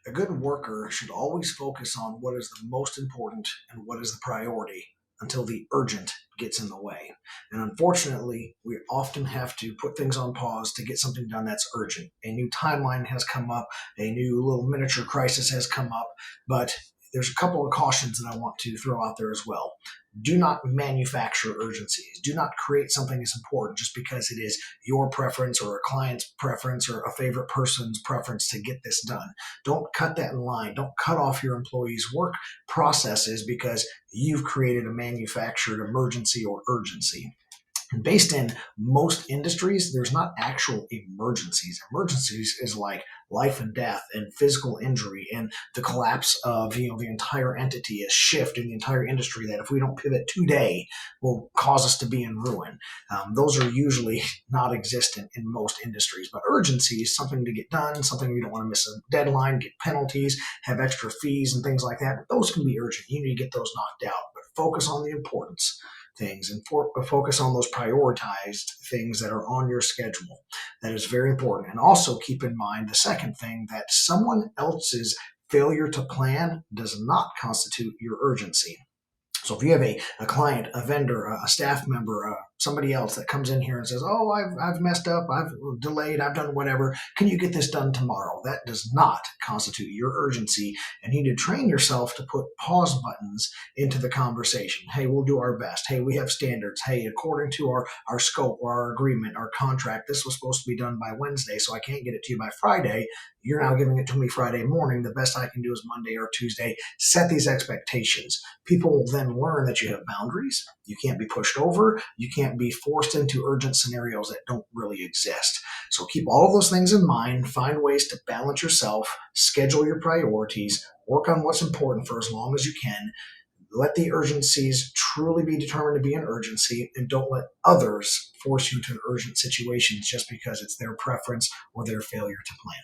A good worker should always focus on what is the most important and what is the priority until the urgent gets in the way. And unfortunately, we often have to put things on pause to get something done that's urgent. A new timeline has come up, a new little miniature crisis has come up, but there's a couple of cautions that I want to throw out there as well. Do not manufacture urgencies. Do not create something as important just because it is your preference or a client's preference or a favorite person's preference to get this done. Don't cut that in line. Don't cut off your employees' work processes because you've created a manufactured emergency or urgency. And based in most industries, there's not actual emergencies. Emergencies is like life and death and physical injury and the collapse of the entire entity, a shift in the entire industry that if we don't pivot today will cause us to be in ruin. Those are usually not existent in most industries. But urgency is something to get done, something you don't want to miss a deadline, get penalties, have extra fees and things like that. But those can be urgent. You need to get those knocked out. But focus on the importance things and focus on those prioritized things that are on your schedule. That is very important. And also keep in mind the second thing, that someone else's failure to plan does not constitute your urgency. So if you have a client, a vendor, a staff member, somebody else that comes in here and says, oh, I've messed up, I've delayed, I've done whatever, can you get this done tomorrow? That does not constitute your urgency. And you need to train yourself to put pause buttons into the conversation. Hey, we'll do our best. Hey, we have standards. Hey, according to our scope or our agreement, our contract, this was supposed to be done by Wednesday, so I can't get it to you by Friday. You're now giving it to me Friday morning. The best I can do is Monday or Tuesday. Set these expectations. People will then learn that you have boundaries. You can't be pushed over. You can't be forced into urgent scenarios that don't really exist. So keep all of those things in mind. Find ways to balance yourself, schedule your priorities, work on what's important for as long as you can. Let the urgencies truly be determined to be an urgency, and don't let others force you to urgent situations just because it's their preference or their failure to plan.